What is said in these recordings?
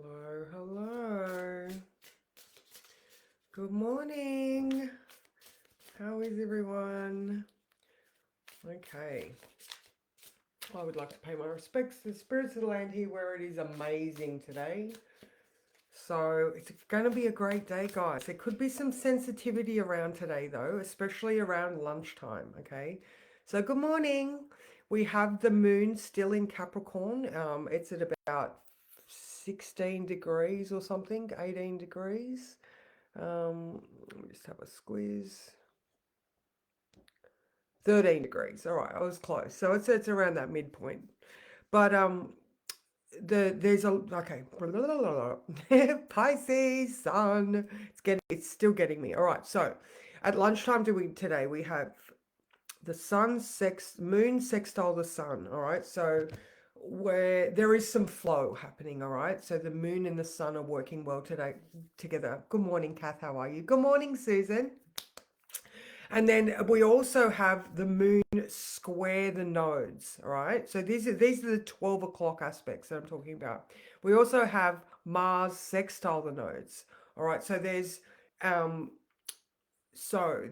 Hello, hello. Good morning. How is everyone? Okay. I would like to pay my respects to the spirits of the land here where it is amazing today. So it's going to be a great day, guys. There could be some sensitivity around today, though, especially around lunchtime. Okay. So good morning. We have the moon still in Capricorn. It's at about 16 degrees or something, 18 degrees. Let me just have a squeeze. 13 degrees. All right, I was close. So it's around that midpoint. But there's a okay. Pisces sun. It's still getting me. All right. So at lunchtime today we have the moon sextile the sun. All right. So where there is some flow happening. All right. So the moon and the sun are working well today together. Good morning, Kath. How are you? Good morning, Susan. And then we also have the moon square the nodes, all right? So these are the 12 o'clock aspects that I'm talking about. We also have Mars sextile the nodes, all right? Um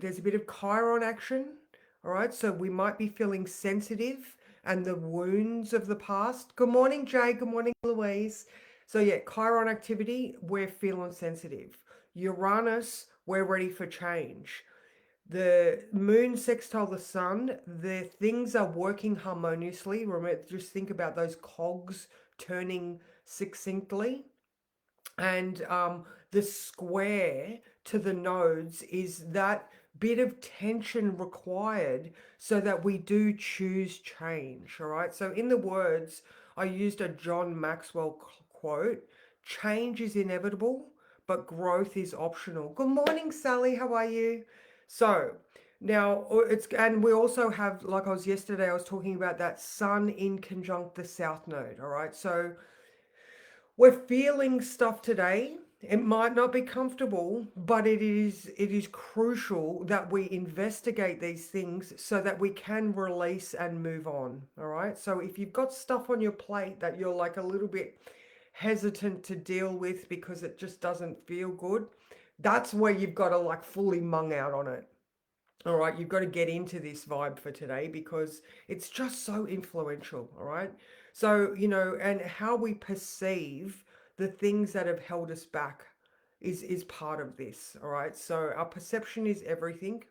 there's a bit of Chiron action, all right? So we might be feeling sensitive and the wounds of the past. Good morning, Jay. Good morning, Louise. So yeah, Chiron activity, we're feeling sensitive. Uranus, we're ready for change. The moon sextile the sun, the things are working harmoniously. Remember, just think about those cogs turning succinctly. And the square to the nodes is that bit of tension required so that we do choose change. All right. So, in the words, I used a John Maxwell quote: change is inevitable, but growth is optional. Good morning, Sally. How are you? So, now and we also have, like I was talking about that sun in conjunct the south node. All right. So, we're feeling stuff today. It might not be comfortable, but it is crucial that we investigate these things so that we can release and move on. All right. So if you've got stuff on your plate that you're like a little bit hesitant to deal with because it just doesn't feel good, that's where you've got to like fully mung out on it. All right, you've got to get into this vibe for today because it's just so influential. All right. So, and how we perceive the things that have held us back is part of this. All right. So our perception is everything.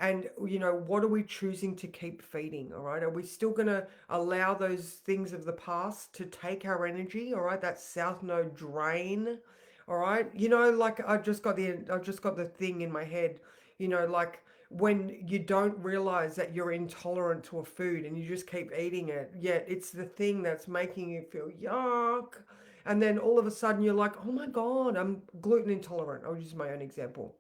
And, what are we choosing to keep feeding? All right. Are we still going to allow those things of the past to take our energy? All right. That south node drain. All right. Like I just got the thing in my head, like when you don't realize that you're intolerant to a food and you just keep eating it, yet it's the thing that's making you feel yuck. And then all of a sudden you're like, oh my God, I'm gluten intolerant. I'll use my own example.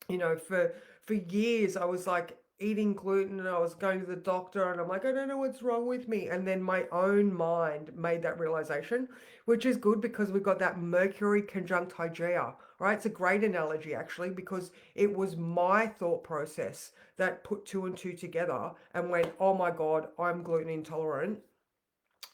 For years I was like eating gluten and I was going to the doctor and I'm like, I don't know what's wrong with me. And then my own mind made that realization, which is good because we've got that Mercury conjunct Hygeia, right? It's a great analogy actually, because it was my thought process that put two and two together and went, oh my God, I'm gluten intolerant.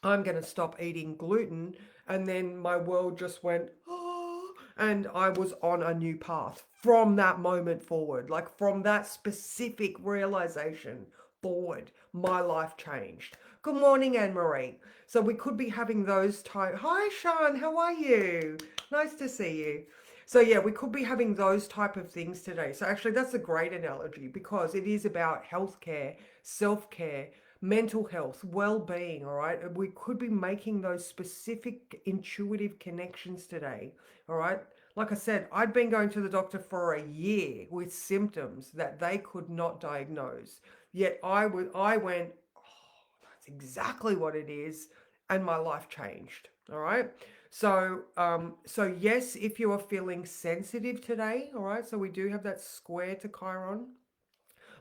I'm going to stop eating gluten. And then my world just went, oh, and I was on a new path from that moment forward. Like from that specific realization forward, my life changed. Good morning, Anne Marie. So we could be having those type. Hi, Sean. How are you? Nice to see you. So yeah, we could be having those type of things today. So actually, that's a great analogy because it is about healthcare, self-care, mental health, well-being. All right, we could be making those specific intuitive connections today. All right, like I said, I'd been going to the doctor for a year with symptoms that they could not diagnose, yet I went, oh, that's exactly what it is, and my life changed. All right. So yes, if you are feeling sensitive today, all right, so we do have that square to Chiron,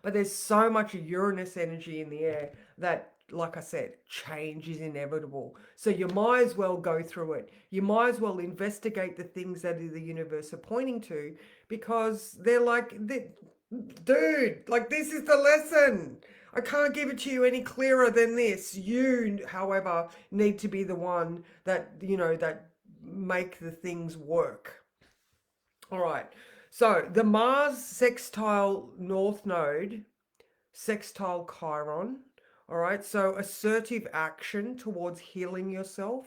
but there's so much Uranus energy in the air that, like I said, change is inevitable. So you might as well go through it. You might as well investigate the things that the universe are pointing to because they're like, dude, like this is the lesson. I can't give it to you any clearer than this. You, however, need to be the one that, that make the things work. All right. So the Mars sextile North Node, sextile Chiron. All right. So assertive action towards healing yourself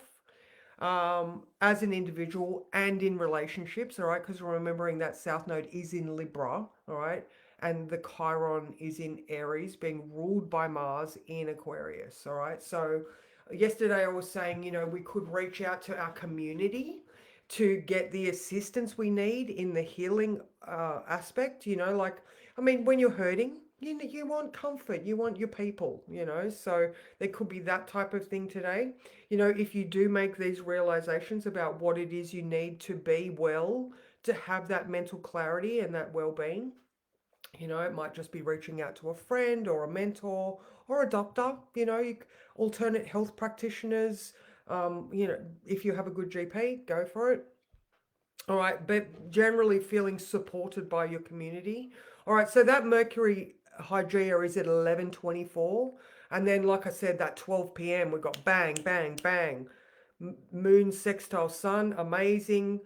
as an individual and in relationships, all right? Because we're remembering that South Node is in Libra, all right? And the Chiron is in Aries, being ruled by Mars in Aquarius, all right? So yesterday I was saying, we could reach out to our community to get the assistance we need in the healing aspect, like, I mean, when you're hurting, you want comfort, you want your people, so there could be that type of thing today. If you do make these realizations about what it is you need to be well, to have that mental clarity and that well-being, it might just be reaching out to a friend or a mentor or a doctor, alternate health practitioners. If you have a good GP, go for it. All right, but generally feeling supported by your community. All right, so that Mercury Hygieia is at 11:24, and then, like I said, that 12 p.m. we got bang, bang, bang. Moon sextile Sun, amazing.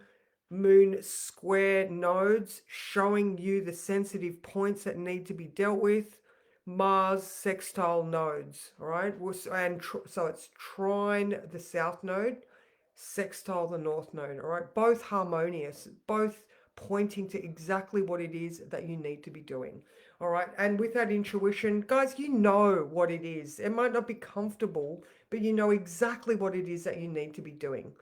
Moon square nodes showing you the sensitive points that need to be dealt with. Mars sextile nodes, all right, and so it's trine the South Node, sextile the North Node, all right, both harmonious, both pointing to exactly what it is that you need to be doing. All right, and with that intuition, guys, you know what it is. It might not be comfortable, but you know exactly what it is that you need to be doing.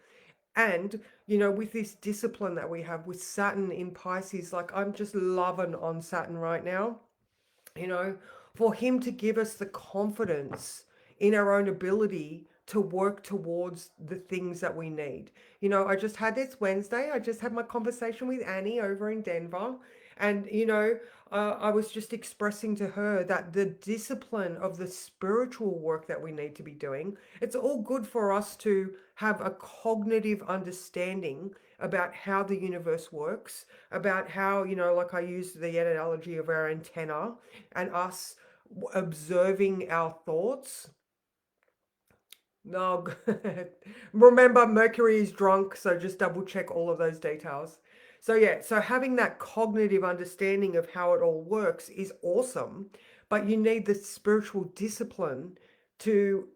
And, with this discipline that we have with Saturn in Pisces, like I'm just loving on Saturn right now, you know, for him to give us the confidence in our own ability to work towards the things that we need. I just had this Wednesday, I just had my conversation with Annie over in Denver. And, I was just expressing to her that the discipline of the spiritual work that we need to be doing, it's all good for us to have a cognitive understanding about how the universe works, about how, like I used the analogy of our antenna and us observing our thoughts. No, remember, Mercury is drunk, so just double check all of those details. So yeah, so having that cognitive understanding of how it all works is awesome, but you need the spiritual discipline to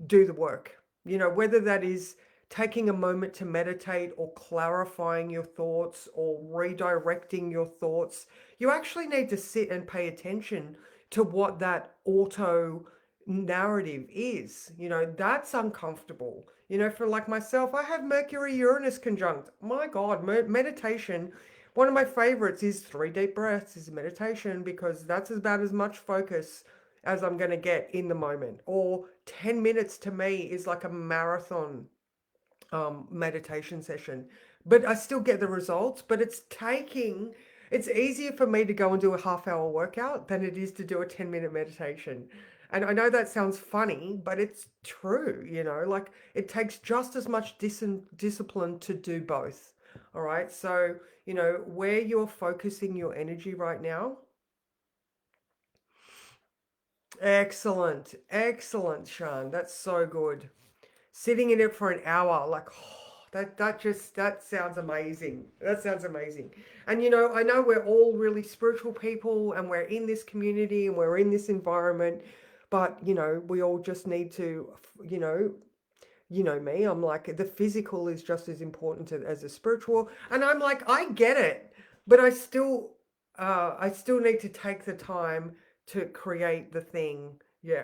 do the work. Whether that is taking a moment to meditate or clarifying your thoughts or redirecting your thoughts, you actually need to sit and pay attention to what that auto narrative is. That's uncomfortable. For like myself, I have Mercury Uranus conjunct. My God, meditation. One of my favorites is 3 deep breaths, is meditation, because that's about as much focus as I'm going to get in the moment. Or 10 minutes to me is like a marathon meditation session, but I still get the results. But it's easier for me to go and do a half-hour workout than it is to do a 10-minute meditation. And I know that sounds funny, but it's true. Like it takes just as much discipline to do both. All right, so where you're focusing your energy right now. Excellent, excellent, Sean. That's so good. Sitting in it for an hour, like, that sounds amazing. That sounds amazing. And I know we're all really spiritual people, and we're in this community and we're in this environment, but we all just need to, me. I'm like, the physical is just as important as the spiritual, and I'm like, I get it, but I still need to take the time to create the thing. Yeah.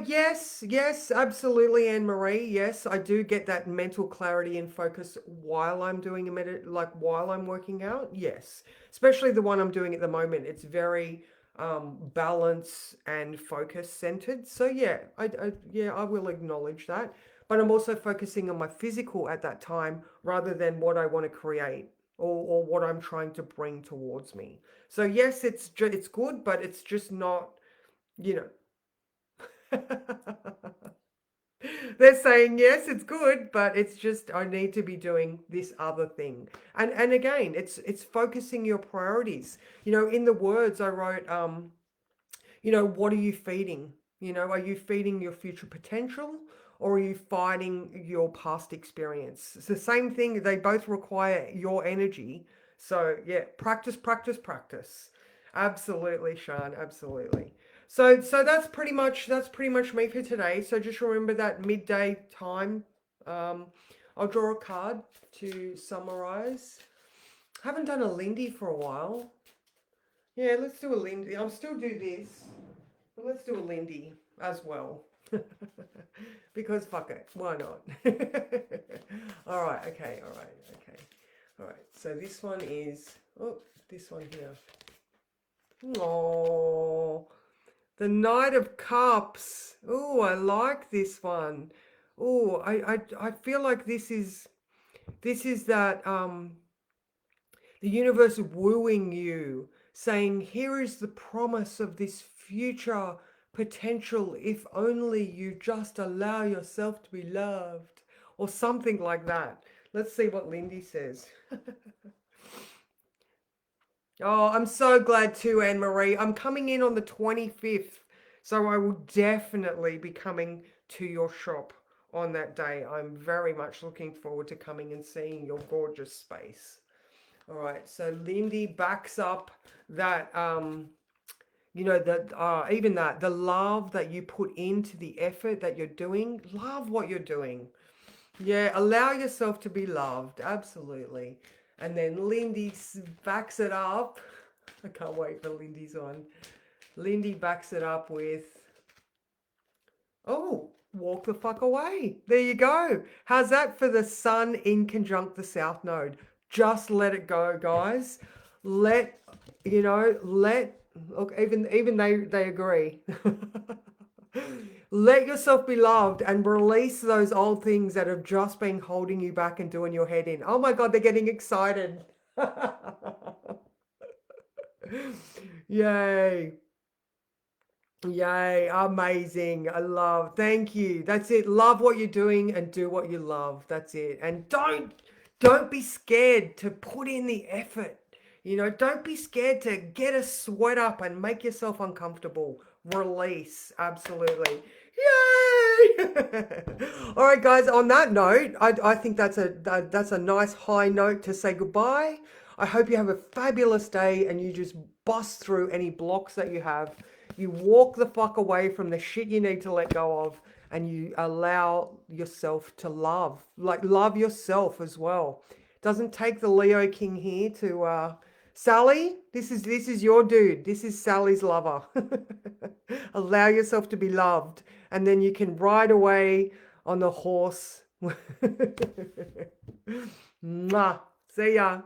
Yes, yes, absolutely, Anne Marie. Yes, I do get that mental clarity and focus while I'm doing like while I'm working out. Yes, especially the one I'm doing at the moment. It's very balance and focus centered. So yeah, yeah, I will acknowledge that. But I'm also focusing on my physical at that time rather than what I want to create or what I'm trying to bring towards me. So yes, it's good, but it's just not, you know. They're saying yes, it's good, but it's just I need to be doing this other thing. And again, it's focusing your priorities. In the words I wrote, what are you feeding? Are you feeding your future potential, or are you fighting your past experience? It's the same thing. They both require your energy. So yeah, practice, practice, practice. Absolutely, Sean. Absolutely. So that's pretty much me for today. So just remember that midday time. Um, I'll draw a card to summarize. Haven't done a Lindy for a while. Yeah, let's do a Lindy. I'll still do this, but let's do a Lindy as well. Because fuck it, why not? All right, okay, all right, okay. All right, so this one is, oh, this one here. Oh, the Knight of Cups. Oh, I like this one. Oh, I feel like this is that the universe wooing you, saying, here is the promise of this future potential if only you just allow yourself to be loved, or something like that. Let's see what Lindy says. Oh, I'm so glad too, Anne Marie. I'm coming in on the 25th, so I will definitely be coming to your shop on that day. I'm very much looking forward to coming and seeing your gorgeous space. All right, so Lindy backs up that that even that the love that you put into the effort that you're doing. Love what you're doing. Yeah, allow yourself to be loved. Absolutely. And then Lindy backs it up. I can't wait for Lindy's one. Lindy backs it up with, oh, walk the fuck away. There you go. How's that for the sun in conjunct the south node? Just let it go, guys. Let, look, even they agree. Let yourself be loved and release those old things that have just been holding you back and doing your head in. Oh my God, they're getting excited. Yay. Yay, amazing. I love. Thank you. That's it. Love what you're doing and do what you love. That's it. And don't be scared to put in the effort. Don't be scared to get a sweat up and make yourself uncomfortable. Release. Absolutely. Yay! All right, guys, on that note, I think that's a nice high note to say goodbye. I hope you have a fabulous day and you just bust through any blocks that you have. You walk the fuck away from the shit you need to let go of, and you allow yourself to love. Like, love yourself as well. Doesn't take the Leo King here to Sally, this is your dude. This is Sally's lover. Allow yourself to be loved, and then you can ride away on the horse. Mwah. See ya.